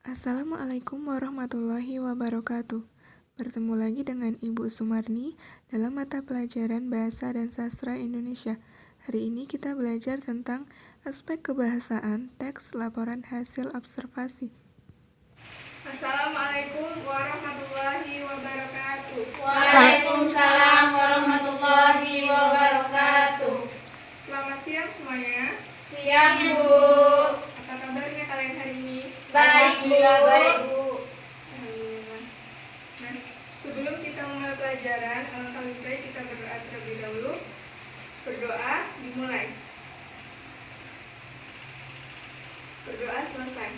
Assalamualaikum warahmatullahi wabarakatuh. Bertemu lagi dengan Ibu Sumarni dalam mata pelajaran Bahasa dan Sastra Indonesia. Hari ini kita belajar tentang aspek kebahasaan teks laporan hasil observasi. Assalamualaikum warahmatullahi wabarakatuh. Waalaikumsalam warahmatullahi wabarakatuh. Selamat siang semuanya. Siang, Bu. Apa kabarnya kalian hari ini? Baik, Bu. Alhamdulillah. Nah, sebelum kita memulai pelajaran, alangkah lebih baik kita berdoa terlebih dahulu. Berdoa dimulai. Berdoa selesai.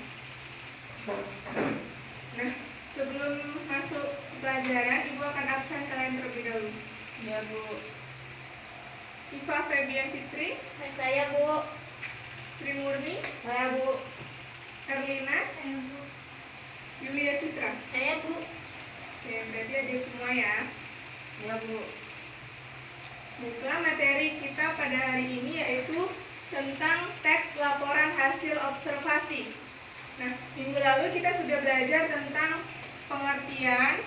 Nah, sebelum masuk pelajaran, Ibu akan absen kalian terlebih dahulu. Ya, Bu. Iva Febian Fitri, Saya, Bu. Sri Murni, Saya, Bu. Erlina, Saya, Bu. Yulia Citra. Saya, Bu. Oke, berarti ada semua ya. Ya, Bu. Baiklah, materi kita pada hari ini yaitu tentang teks laporan hasil observasi. Nah, minggu lalu kita sudah belajar tentang pengertian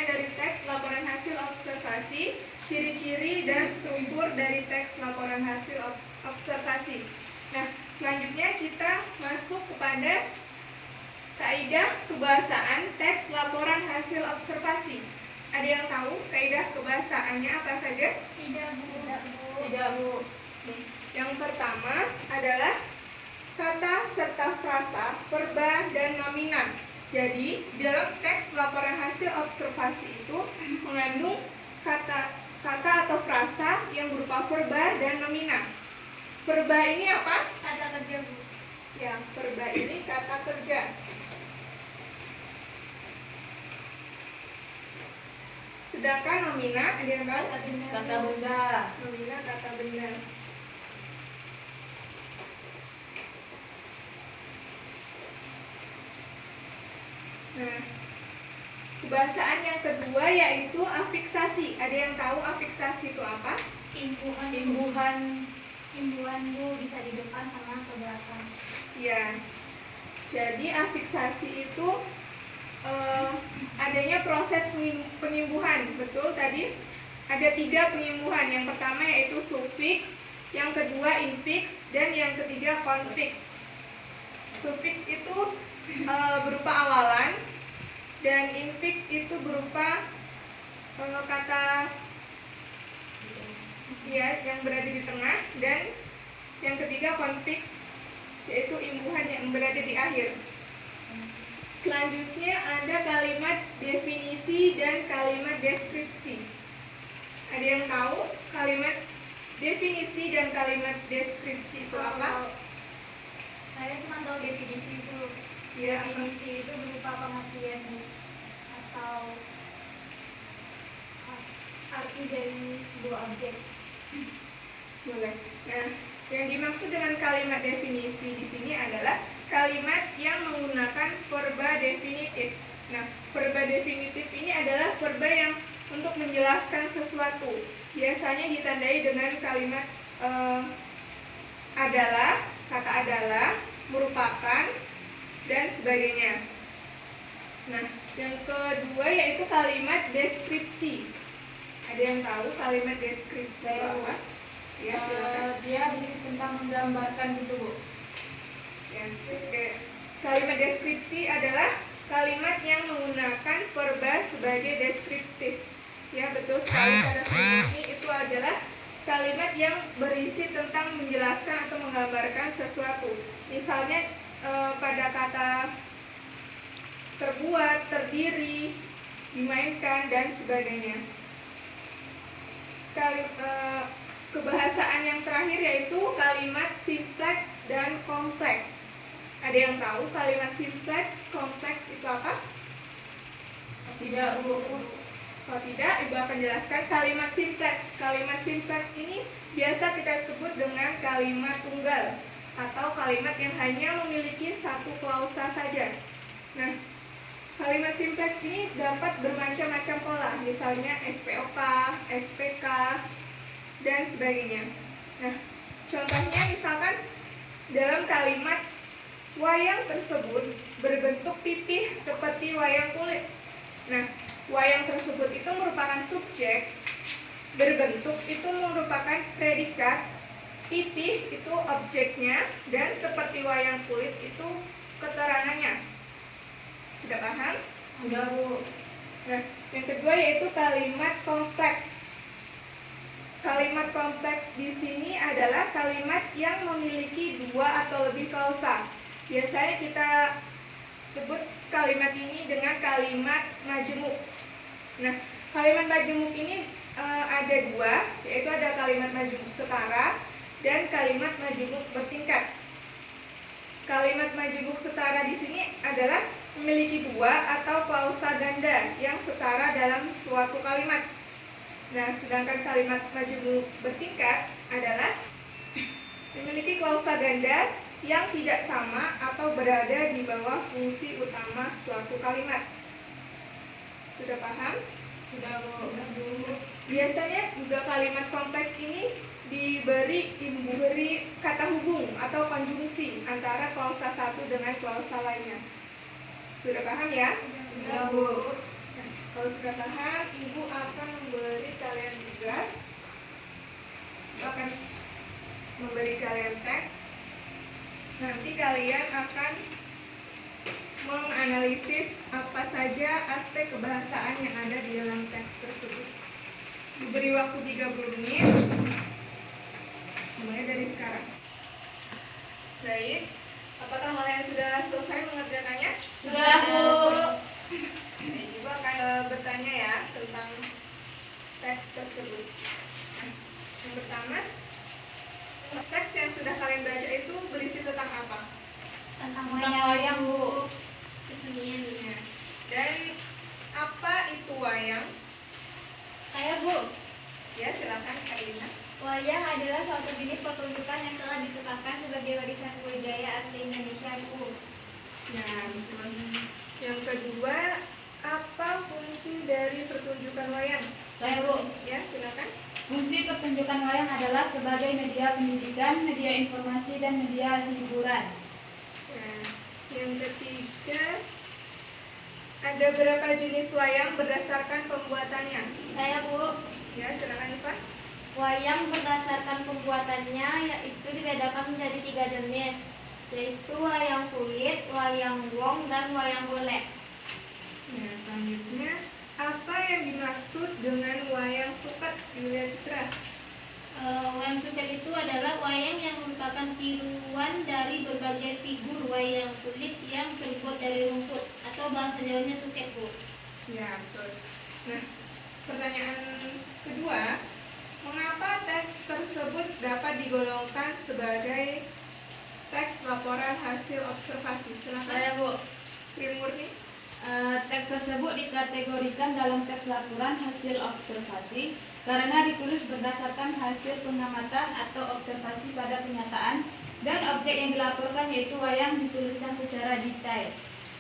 dari teks laporan hasil observasi, ciri-ciri dan struktur dari teks laporan hasil observasi. Nah, selanjutnya kita masuk kepada kaidah kebahasaan teks laporan hasil observasi. Ada yang tahu kaidah kebahasaannya apa saja? Tidak, Bu. Tidak, Bu. Yang pertama adalah kata serta frasa, verba, dan nominan. Jadi, dalam teks laporan hasil observasi itu mengandung kata atau frasa yang berupa verba dan nominan. Verba ini apa? Kata kerja, Bu. Ya, verba ini kata kerja. Sedangkan nomina, ada yang tahu? Kata benda. Nomina kata benda. Nah, kebahasaan yang kedua yaitu afiksasi. Ada yang tahu afiksasi itu apa? Imbuhan, Bu, bisa di depan sama ke belakang. Ya, jadi afiksasi itu adanya proses penyembuhan. Betul, tadi ada 3 penyembuhan. Yang pertama yaitu sufiks, yang kedua infiks, dan yang ketiga konfiks. Sufiks itu berupa awalan, dan infiks itu berupa kata ya yang berada di tengah, dan yang ketiga konfiks yaitu imbuhan yang berada di akhir. Selanjutnya ada kalimat definisi dan kalimat deskripsi. Ada yang tahu kalimat definisi dan kalimat deskripsi itu apa? Saya cuma tahu definisi itu. Ya, Definisi itu berupa pengertian atau arti dari sebuah objek. boleh. Nah, yang dimaksud dengan kalimat definisi di sini adalah kalimat yang menggunakan verba definitif. Nah, verba definitif ini adalah verba yang untuk menjelaskan sesuatu. Biasanya ditandai dengan kalimat adalah, kata adalah, merupakan, dan sebagainya. Nah, yang kedua yaitu kalimat deskripsi. Ada yang tahu kalimat deskripsi itu apa? Ya, silakan. Dia berisi tentang menggambarkan gitu, Bu. Ya, kalimat deskripsi adalah kalimat yang menggunakan verba sebagai deskriptif. Ya, betul sekali, pada saat ini itu adalah kalimat yang berisi tentang menjelaskan atau menggambarkan sesuatu. Misalnya pada kata terbuat, terdiri, dimainkan, dan sebagainya. Kebahasaan yang terakhir yaitu kalimat simpleks dan kompleks. Ada yang tahu kalimat simpleks, kompleks itu apa? Tidak, Bu. Kalau tidak, Ibu akan jelaskan kalimat simpleks. Kalimat simpleks ini biasa kita sebut dengan kalimat tunggal atau kalimat yang hanya memiliki satu klausa saja. Nah, kalimat simpleks ini dapat bermacam-macam pola, misalnya SPOK, SPK, dan sebagainya. Nah, contohnya misalkan dalam kalimat wayang tersebut berbentuk pipa berbentuk itu merupakan predikat, pipih itu objeknya, dan seperti wayang kulit itu keterangannya. Sudah paham? Sudah, Bu. Nah, yang kedua yaitu kalimat kompleks. Kalimat kompleks di sini adalah kalimat yang memiliki dua atau lebih klausa. Biasanya kita sebut kalimat ini dengan kalimat majemuk. Nah, kalimat majemuk ini ada dua, yaitu ada kalimat majemuk setara dan kalimat majemuk bertingkat. Kalimat majemuk setara di sini adalah memiliki dua atau klausa ganda yang setara dalam suatu kalimat. Nah, sedangkan kalimat majemuk bertingkat adalah memiliki klausa ganda yang tidak sama atau berada di bawah fungsi utama suatu kalimat. Sudah paham? Sudah, Bu. Biasanya juga kalimat kompleks ini diberi kata hubung atau konjungsi antara klausa satu dengan klausa lainnya. Sudah paham ya? Sudah, Bu. Nah, kalau sudah paham, Ibu akan memberi kalian tugas. Ibu akan memberi kalian teks. Nanti kalian akan menganalisis apa saja aspek kebahasaan yang ada di dalam teks tersebut. Diberi waktu 30 menit. Mulai dari sekarang. Baik, apakah kalian sudah selesai mengerjakannya? Sudah, Bu. Baik, Ibu akan bertanya ya tentang teks tersebut. Yang pertama, teks yang sudah kalian baca itu berisi tentang apa? Tentang wayang, Bu. Kesenian. Ya. Dan apa itu wayang? Saya, Bu. Ya, silakan Kak Lina. Wayang adalah suatu jenis pertunjukan yang telah ditetapkan sebagai warisan budaya asli Indonesia, Bu. Ya, betul. Yang kedua, apa fungsi dari pertunjukan wayang? Saya, Bu. Ya, silakan. Fungsi pertunjukan wayang adalah sebagai media pendidikan, media informasi, dan media hiburan. Nah, yang ketiga, ada berapa jenis wayang berdasarkan pembuatannya? Saya, Bu. Ya, silakan Iva. Wayang berdasarkan pembuatannya yaitu dibedakan menjadi 3 jenis, yaitu wayang kulit, wayang wong, dan wayang golek. Nah, selanjutnya, apa yang dimaksud dengan wayang suket, Yulia Citra? Wayang suket itu adalah wayang yang merupakan tiruan dari berbagai figur wayang kulit yang terbuat dari rumput, atau bahasa Jawanya suket, Bu. Ya, betul. Nah, pertanyaan kedua, mengapa teks tersebut dapat digolongkan sebagai teks laporan hasil observasi? Silakan. Saya, Bu. Sri Murni. Teks tersebut dikategorikan dalam teks laporan hasil observasi karena ditulis berdasarkan hasil pengamatan atau observasi pada kenyataan, dan objek yang dilaporkan yaitu wayang dituliskan secara detail.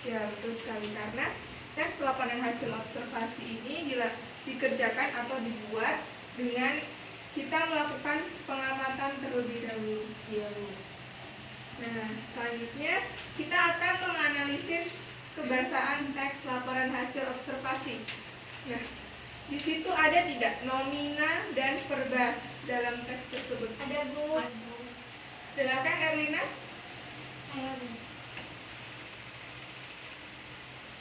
Ya, betul sekali, karena teks laporan hasil observasi ini dikerjakan atau dibuat dengan kita melakukan pengamatan terlebih dahulu. Iya, Bu. Nah, selanjutnya kita akan menganalisis kebahasaan teks laporan hasil observasi. Nah, di situ ada tidak nomina dan verba dalam teks tersebut? Ada, Bu. Silakan Erlina. Saya, Bu.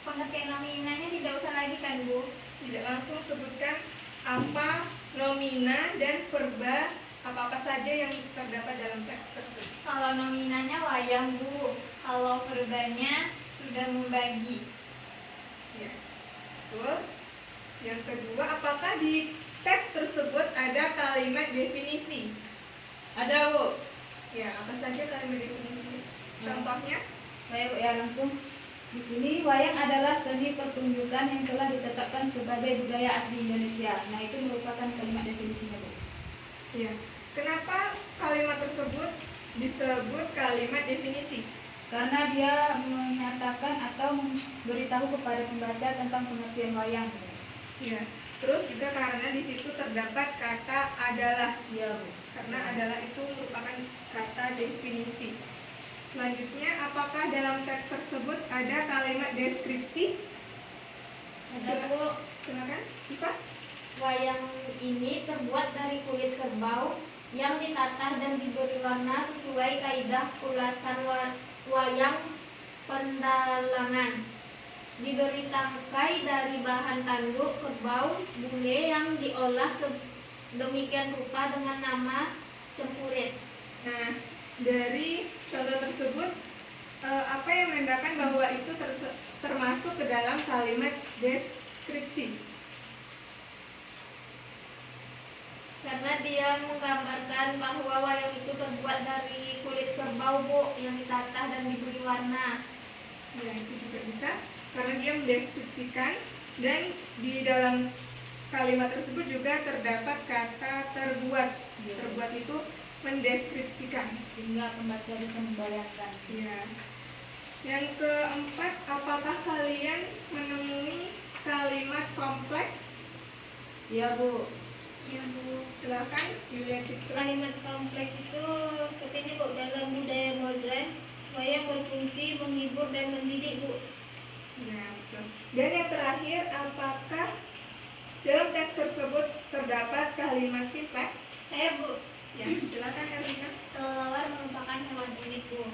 Pengertian nominanya tidak usah lagi kan, Bu? Tidak, langsung sebutkan apa nomina dan verba apa-apa saja yang terdapat dalam teks tersebut. Kalau nominanya wayang, Bu. Kalau verbanya sudah membagi. Ya, betul. Yang kedua, apakah di teks tersebut ada kalimat definisi? Ada, Bu. Ya, apa saja kalimat definisi? Contohnya? Saya ya langsung di sini, wayang adalah seni pertunjukan yang telah ditetapkan sebagai budaya asli Indonesia. Nah, itu merupakan kalimat definisinya, Bu. Ya. Kenapa kalimat tersebut disebut kalimat definisi? Karena dia menyatakan atau memberitahu kepada pembaca tentang pengertian wayang. Ya. Terus juga karena di situ terdapat kata adalah. Iya, Bu. Karena adalah itu merupakan kata definisi. Selanjutnya, apakah dalam teks tersebut ada kalimat deskripsi? Ada, Bu. Silakan, Iva. Wayang ini terbuat dari kulit kerbau yang ditatah dan diberi warna sesuai kaidah ulasan wayang pendalangan. Diberi tangkai dari bahan tanduk kerbau bule yang diolah sedemikian rupa dengan nama cempurit. Nah, dari contoh tersebut, apa yang menandakan bahwa itu termasuk ke dalam kalimat deskripsi? Karena dia menggambarkan bahwa wayang itu terbuat dari kulit kerbau, Bu, yang ditatah dan diberi warna. Ya, itu juga bisa karena dia mendeskripsikan, dan di dalam kalimat tersebut juga terdapat kata terbuat. Terbuat itu mendeskripsikan, sehingga pembaca bisa membayangkan. ya. Yang keempat, apakah kalian menemui kalimat kompleks? Iya, Bu. Ya, Bu. Silakan Yulia Citra. Kalimat kompleks itu seperti ini, Bu. Dalam budaya modern, wayang berfungsi menghibur dan mendidik, Bu. Ya, betul. Dan yang terakhir, apakah dalam teks tersebut terdapat kalimat simpleks? Saya, Bu. Ya, silakan Erlina. Kelelawar merupakan hewan unik, Bu.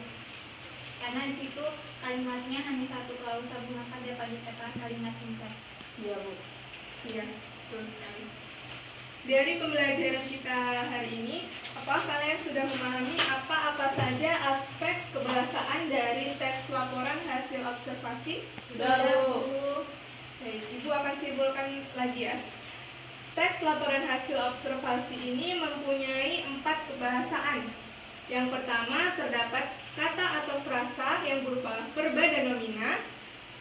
Karena di situ kalimatnya hanya satu klausa, Bu, maka dapat dikatakan kalimat simpleks. Iya, Bu. Iya, betul sekali. Dari pembelajaran kita hari ini, apa kalian sudah memahami apa saja aspek kebahasaan dari teks laporan hasil observasi? Sudah, Bu. Baik, Ibu akan simpulkan lagi ya. Teks laporan hasil observasi ini mempunyai 4 kebahasaan. Yang pertama, terdapat kata atau frasa yang berupa verba dan nomina.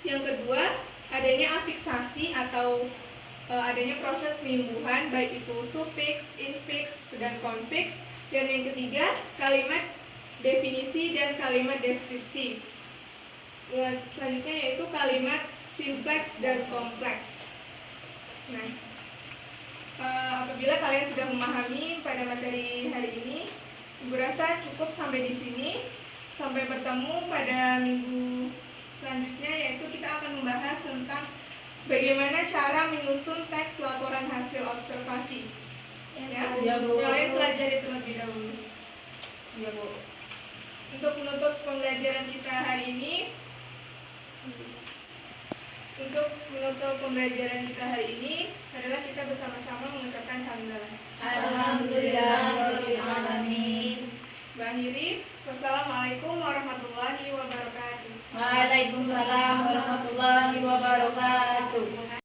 Yang kedua, adanya afiksasi atau adanya proses penimbuhan, baik itu sufiks, infiks, dan konfiks. Dan yang ketiga, kalimat definisi dan kalimat deskripsi. Selanjutnya yaitu kalimat simpleks dan kompleks. Nah, apabila kalian sudah memahami pada materi hari ini, Ibu rasa cukup sampai di sini. Sampai bertemu pada minggu selanjutnya, yaitu kita akan membahas tentang bagaimana cara menyusun teks laporan hasil observasi. Ya, Bu. kalian pelajari terlebih dahulu. Iya, Bu. Untuk menutup pembelajaran kita hari ini, adalah kita bersama-sama mengucapkan hamdalah. Alhamdulillahirrahmanirrahim. Akhiri, wassalamualaikum warahmatullahi wabarakatuh. Waalaikumsalam warahmatullahi wabarakatuh.